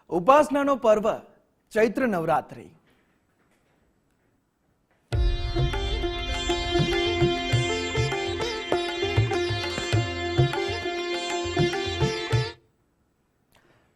ઉપાસનાનો પર્વ ચૈત્ર નવરાત્રી।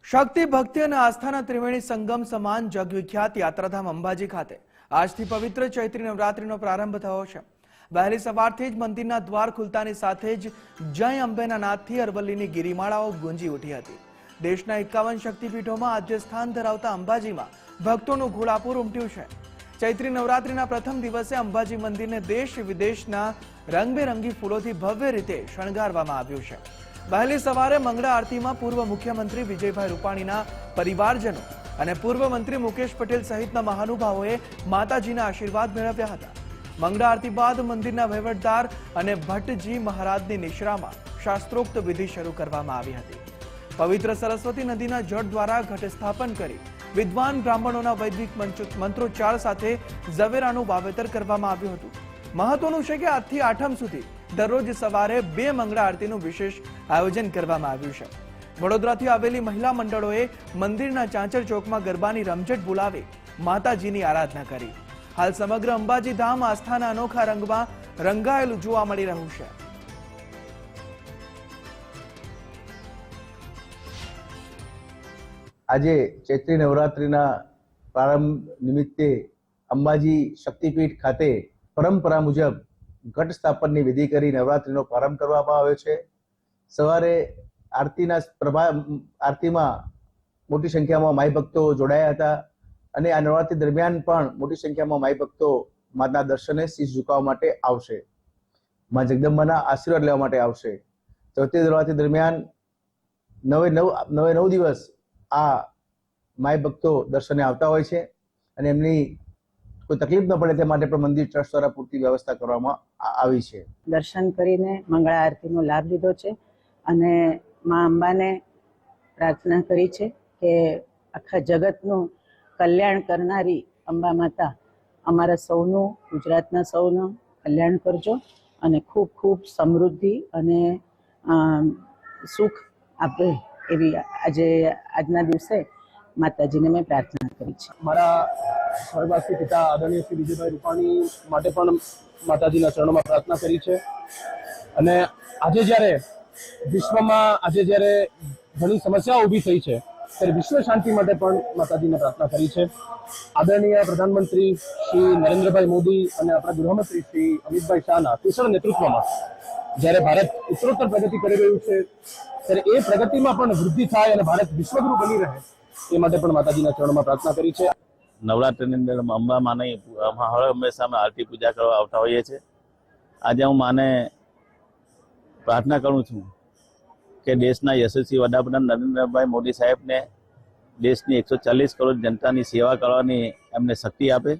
શક્તિ ભક્તિ અને આસ્થાના ત્રિવેણી સંગમ સમાન જગવિખ્યાત યાત્રાધામ અંબાજી ખાતે આજથી પવિત્ર ચૈત્રી નવરાત્રીનો પ્રારંભ થયો છે। વહેલી સવારથી જ મંદિરના દ્વાર ખુલતાની સાથે જ જય અંબેના નાદથી અરવલ્લીની ગિરિમાળાઓ ગુંજી ઉઠી હતી। દેશના 51 શક્તિપીઠોમાં આદ્ય સ્થાન ધરાવતા અંબાજીમાં ભક્તોનું ઘોડાપુર ઉમટ્યું છે। ચૈત્રી નવરાત્રીના પ્રથમ દિવસે અંબાજી મંદિરને દેશ વિદેશના રંગબેરંગી ફૂલોથી ભવ્ય રીતે શણગારવામાં આવ્યું છે। વહેલી સવારે મંગળા આરતીમાં પૂર્વ મુખ્યમંત્રી વિજયભાઈ રૂપાણીના પરિવારજનો અને પૂર્વ મંત્રી મુકેશ પટેલ સહિતના મહાનુભાવોએ માતાજીના આશીર્વાદ મેળવ્યા હતા। મંગળા આરતી બાદ મંદિરના વહીવટદાર અને ભટ્ટજી મહારાજની નિશ્રામાં શાસ્ત્રોક્ત વિધિ શરૂ કરવામાં આવી હતી। પવિત્ર સરસ્વતી નદીના જળ દ્વારા ઘટ સ્થાપન કરી વિદ્વાન બ્રાહ્મણોના વૈદિક મંત્રોચ્ચાર સાથે ઝવેરાનું વાવેતર કરવામાં આવ્યું હતું। મહત્વનું છે કે આજથી આઠમ સુધી દરરોજ સવારે 2 મંગળા આરતીનું વિશેષ આયોજન કરવામાં આવ્યું છે। વડોદરાથી આવેલી મહિલા મંડળોએ મંદિરના ચાંચર ચોકમાં ગરબાની રમઝટ બોલાવી માતાજીની આરાધના કરી। હાલ સમગ્ર અંબાજી ધામ આસ્થાના અનોખા રંગમાં રંગાયેલું જોવા મળી રહ્યું છે। આજે ચૈત્રી નવરાત્રીના પ્રારંભ નિમિત્તે અંબાજી શક્તિપીઠ ખાતે પરંપરા મુજબ ઘટ સ્થાપનની વિધિ કરી નવરાત્રીનો પ્રારંભ કરવામાં આવ્યો છે। સવારે આરતીમાં મોટી સંખ્યામાં માઈ ભક્તો જોડાયા હતા અને આ નવરાત્રી દરમિયાન પણ મોટી સંખ્યામાં માઈ ભક્તો માના દર્શને શીશ ઝુકાવવા માટે આવશે, મા જગદંબાના આશીર્વાદ લેવા માટે આવશે। ચૈત્રી નવરાત્રી દરમિયાન 9 દિવસ આ માય ભક્તો દર્શને આવતા હોય છે અને એમની કોઈ તકલીફ ન પડે તે માટે પણ મંદિર ટ્રસ્ટ દ્વારા પૂરતી વ્યવસ્થા કરવામાં આવી છે। દર્શન કરીને મંગળા આરતીનો લાભ લીધો છે અને મા અંબાને પ્રાર્થના કરી છે કે આખા જગતનું કલ્યાણ કરનારી અંબા માતા અમારા સૌનું, ગુજરાતના સૌનું કલ્યાણ કરજો અને ખૂબ ખૂબ સમૃદ્ધિ અને સુખ આપે એવી આજના દિવસે માતાજીને મેં પ્રાર્થના કરી છે। મારા સ્વર્ગવાસી પિતા આદરણીય શ્રી વિજયભાઈ રૂપાણી માટે પણ માતાજીના ચરણોમાં પ્રાર્થના કરી છે અને આજે જ્યારે ઘણી સમસ્યાઓ ઊભી થઈ છે ત્યારે વિશ્વ શાંતિ માટે પણ માતાજીને પ્રાર્થના કરી છે। આદરણીય પ્રધાનમંત્રી શ્રી નરેન્દ્રભાઈ મોદી અને આપણા ગૃહમંત્રી શ્રી અમિતભાઈ શાહના કુશળ નેતૃત્વમાં જ્યારે ભારત ઉત્તરોત્તર પ્રગતિ કરી રહ્યું છે ત્યારે એ પ્રગતિમાં પણ વૃદ્ધિ થાય અને ભારત વિશ્વગુરુ બની રહે એ માટે પણ માતાજીના ચરણોમાં પ્રાર્થના કરી છે। નવરાત્રિની અંદર અંબા માની હંમેશા અમે આરતી પૂજા કરવા આવતા હોઈએ છીએ। આજે હું માને પ્રાર્થના કરું છું કે દેશના યશસ્વી વડાપ્રધાન નરેન્દ્રભાઈ મોદી સાહેબને દેશની 140 કરોડ જનતાની સેવા કરવાની એમને શક્તિ આપે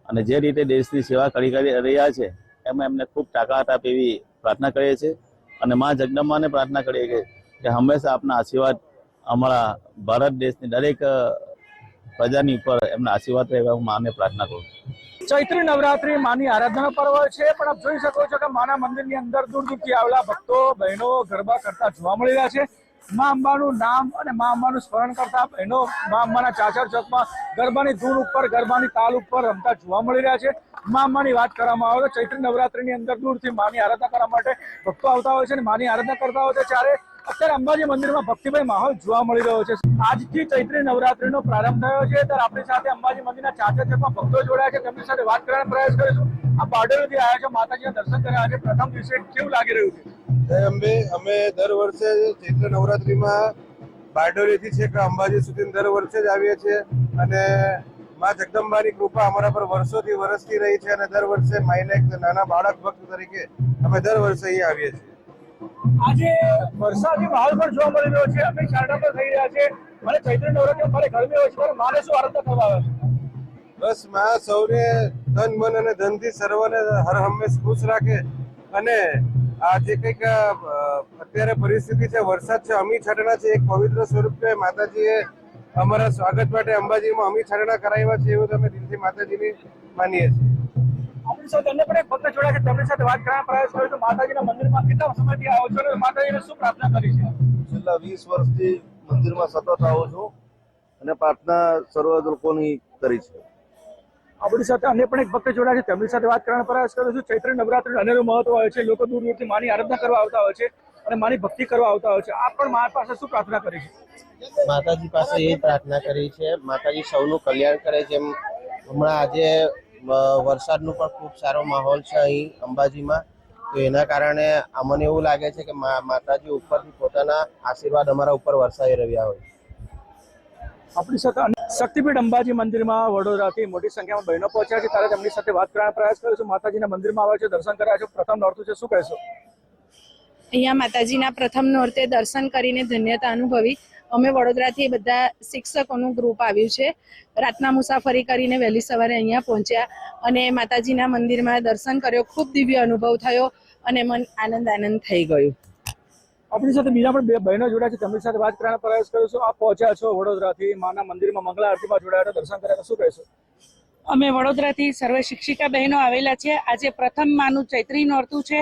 અને જે રીતે દેશની સેવા કરી રહ્યા છે એમાં એમને ખૂબ તાકાત આપે એવી પ્રાર્થના કરીએ છીએ અને મા જગદંબાને પ્રાર્થના કરીએ કે હંમેશા આપના આશીર્વાદ અમારા ભારત દેશની દરેક પ્રજાની ઉપર એમના આશીર્વાદ રહે હું માને પ્રાર્થના કરું છું। ચૈત્રી નવરાત્રી માની આરાધના પર્વ છે પણ આપ જોઈ શકો છો કે માના મંદિરની અંદર દૂર દૂરથી આવેલા ભક્તો બહેનો ગરબા કરતા જોવા મળી રહ્યા છે। મા અંબાનું નામ અને મા અંબાનું સ્મરણ કરતા બહેનો મા અંબાના ચાચર ચોકમાં ગરબાની ધૂન ઉપર, ગરબાની તાલ ઉપર રમતા જોવા મળી રહ્યા છે। મા અંબાની વાત કરવામાં આવે તો ચૈત્રી નવરાત્રીની અંદર દૂરથી માની આરાધના કરવા માટે ભક્તો આવતા હોય છે અને માની આરાધના કરતા હોય છે ત્યારે અત્યારે અંબાજી મંદિરમાં ભક્તિમય માહોલ જોવા મળી રહ્યો છે। આજથી ચૈત્રી નવરાત્રીનો પ્રારંભ થયો છે ત્યારે આપણી સાથે અંબાજી મંદિરના ચાચર ચોકમાં ભક્તો જોડાયા છે, તેમની સાથે વાત કરવાનો પ્રયાસ કરીશું। આ બારડોલીથી આવ્યા છો, માતાજીના દર્શન કર્યા, આજે પ્રથમ દિવસે કેવું લાગી રહ્યું છે? અંબે અમે દર વર્ષે ચૈત્ર નવરાત્રીમાં બારડોલીથી છેક અંબાજી સુધી દર વર્ષે જ આવીએ છીએ અને મા જગદંબાની કૃપા અમારા પર વર્ષોથી વરસતી રહી છે અને દર વર્ષે માઈને એક નાના બાળક ભક્ત તરીકે અમે દર વર્ષે અહીંયા આવીએ છીએ। આજે વરસાદી માહોલ પણ જોવા મળી રહ્યો છે, અમે ચારણા પર થઈ રહ્યા છે અને ચૈત્ર નવરાત્રી મારે ગરમી હોય છે ત્યારે માને શું આરાધના કરવા આવે છે? બસ મા સૌને તન મન અને ધનથી સર્વને હર હંમેશ ખુશ રાખે અને આ જે કંઈક અત્યારે પરિસ્થિતિ છે, વરસાદ છે, અમી છાંટણા છે, એક પવિત્ર સ્વરૂપે માતાજીએ અમારા સ્વાગત માટે અંબાજીમાં અમી છાંટણા કરાવ્યા છે એવું અમે દિલથી માતાજીની માનીએ છીએ। આપણી સાથે અન્ય પણ એક ભક્ત જોડાયા છે, તેમની સાથે વાત કરવાનો પ્રયાસ કર્યો તો માતાજીના મંદિરમાં કેટલા સમયથી આવો છો અને માતાજીને શું પ્રાર્થના કરી છે? છેલ્લા 20 વર્ષથી મંદિરમાં સતત આવું છું અને પ્રાર્થના સર્વ લોકોની કરી છે. આપણી સાથે અન્ય પણ એક ભક્ત જોડાયા છે, તેમની સાથે વાત કરવાનો પ્રયાસ કરું છું. ચૈત્રી નવરાત્રીનું અનેરું મહત્વ હોય છે, લોકો દૂર દૂરથી માની આરાધના કરવા આવતા હોય છે અને માની ભક્તિ કરવા આવતા હોય છે. આપ પણ મા પાસે શું પ્રાર્થના કરી છે? માતાજી પાસે એ પ્રાર્થના કરી છે, માતાજી સૌનું કલ્યાણ કરે. જેમ હમણાં આજે વરસાદનો પણ ખૂબ સારો માહોલ છે અહીં અંબાજીમાં, તો એના કારણે અમને એવું લાગે છે કે માતાજી ઉપરથી પોતાના આશીર્વાદ અમારા ઉપર વરસાવી રહ્યા હોય. આપણી સાથે શક્તિપીઠ અંબાજી મંદિરમાં વડોદરાથી મોટી સંખ્યામાં બહેનો પહોંચ્યા છે, ત્યારે તેમની સાથે વાત કરવાનો પ્રયાસ કર્યો છું. માતાજીના મંદિરમાં આવે છે, દર્શન કર્યા છે, પ્રથમ નોરતું છે, શું કહેશો? અહીંયા માતાજીના પ્રથમ નોરતે દર્શન કરીને ધન્યતા અનુભવી. અમે વડોદરાથી બધા શિક્ષકોનું ગ્રુપ આવ્યું છે. રાતના મુસાફરી કરીને વહેલી સવારે અહીંયા પહોંચ્યા અને માતાજીના મંદિરમાં દર્શન કર્યો. ખૂબ દિવ્ય અનુભવ થયો અને મન આનંદ થઈ ગયું. આપણી સાથે બીજા પણ બે બહેનો જોડાયા છે, તેમની સાથે વાત કરવાનો પ્રયાસ કર્યો છું. આપ પહોંચ્યા છો વડોદરાથી માના મંદિરમાં, મંગળા આરતીમાં જોડાયા હતા, દર્શન કર્યા, શું કહેશો? અમે વડોદરાથી સર્વ શિક્ષિકા બહેનો આવેલા છે. આજે પ્રથમ માનું ચૈત્રી નોરતું છે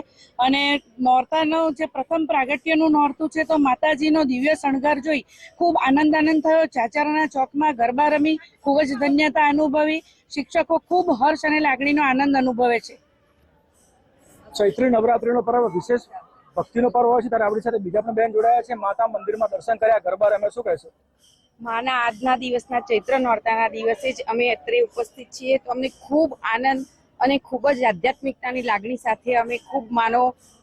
અને નોરતાનું જે પ્રથમ પ્રાગટ્યનું નોરતું છે, તો માતાજીનો દિવ્ય શણગાર જોઈ ખૂબ આનંદ થયો. ચાચારાના ચોકમાં ગરબા રમી ખૂબ જ ધન્યતા અનુભવી. શિક્ષકો ખૂબ હર્ષ અને લાગણીનો આનંદ અનુભવે છે. ચૈત્રી નવરાત્રીનો પર્વ વિશેષ ભક્તિનો પર્વ હોય છે, ત્યારે આપણી સાથે બીજા પણ બહેન જોડાયા છે. માતા મંદિરમાં દર્શન કર્યા, ગરબા રમ્યા, શું કહેશો? માના આજના દિવસના ચૈત્ર નોરતાના દિવસે જ અમે અત્રે ઉપસ્થિત છીએ, તો અમને ખૂબ આનંદ અને ખૂબ જ આધ્યાત્મિકતાની લાગણી સાથે અમે ખૂબ માનો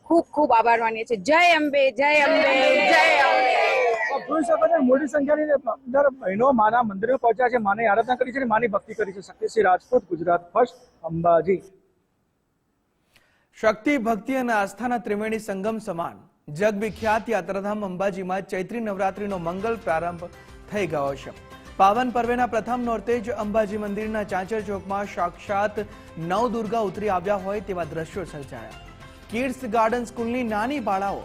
ખૂબ આભાર માનીએ છીએ. જય અંબે, જય અંબે, જય અંબે. જોઈ શકો છો મોટી સંખ્યાની અંદર બહેનો માના મંદિરમાં પહોંચ્યા છે, માની આરાધના કરી છે અને માની ભક્તિ કરી છે. શક્તિસિંહ રાજપૂત, ગુજરાત ફર્સ્ટ, અંબાજી. શક્તિ, ભક્તિ અને આસ્થાના ત્રિવેણી સંગમ સમાન જગવિખ્યાત યાત્રાધામ અંબાજીમાં ચૈત્રી નવરાત્રીનો મંગલ પ્રારંભ થઈ ગયો છે. પાવન પર્વેના પ્રથમ નોરતે જ અંબાજી મંદિરના ચાંચર ચોકમાં સાક્ષાત નવદુર્ગા ઉતરી આવ્યા હોય તેવા દ્રશ્યો સર્જાયા. કિડ્સ ગાર્ડન સ્કૂલની નાની બાળાઓ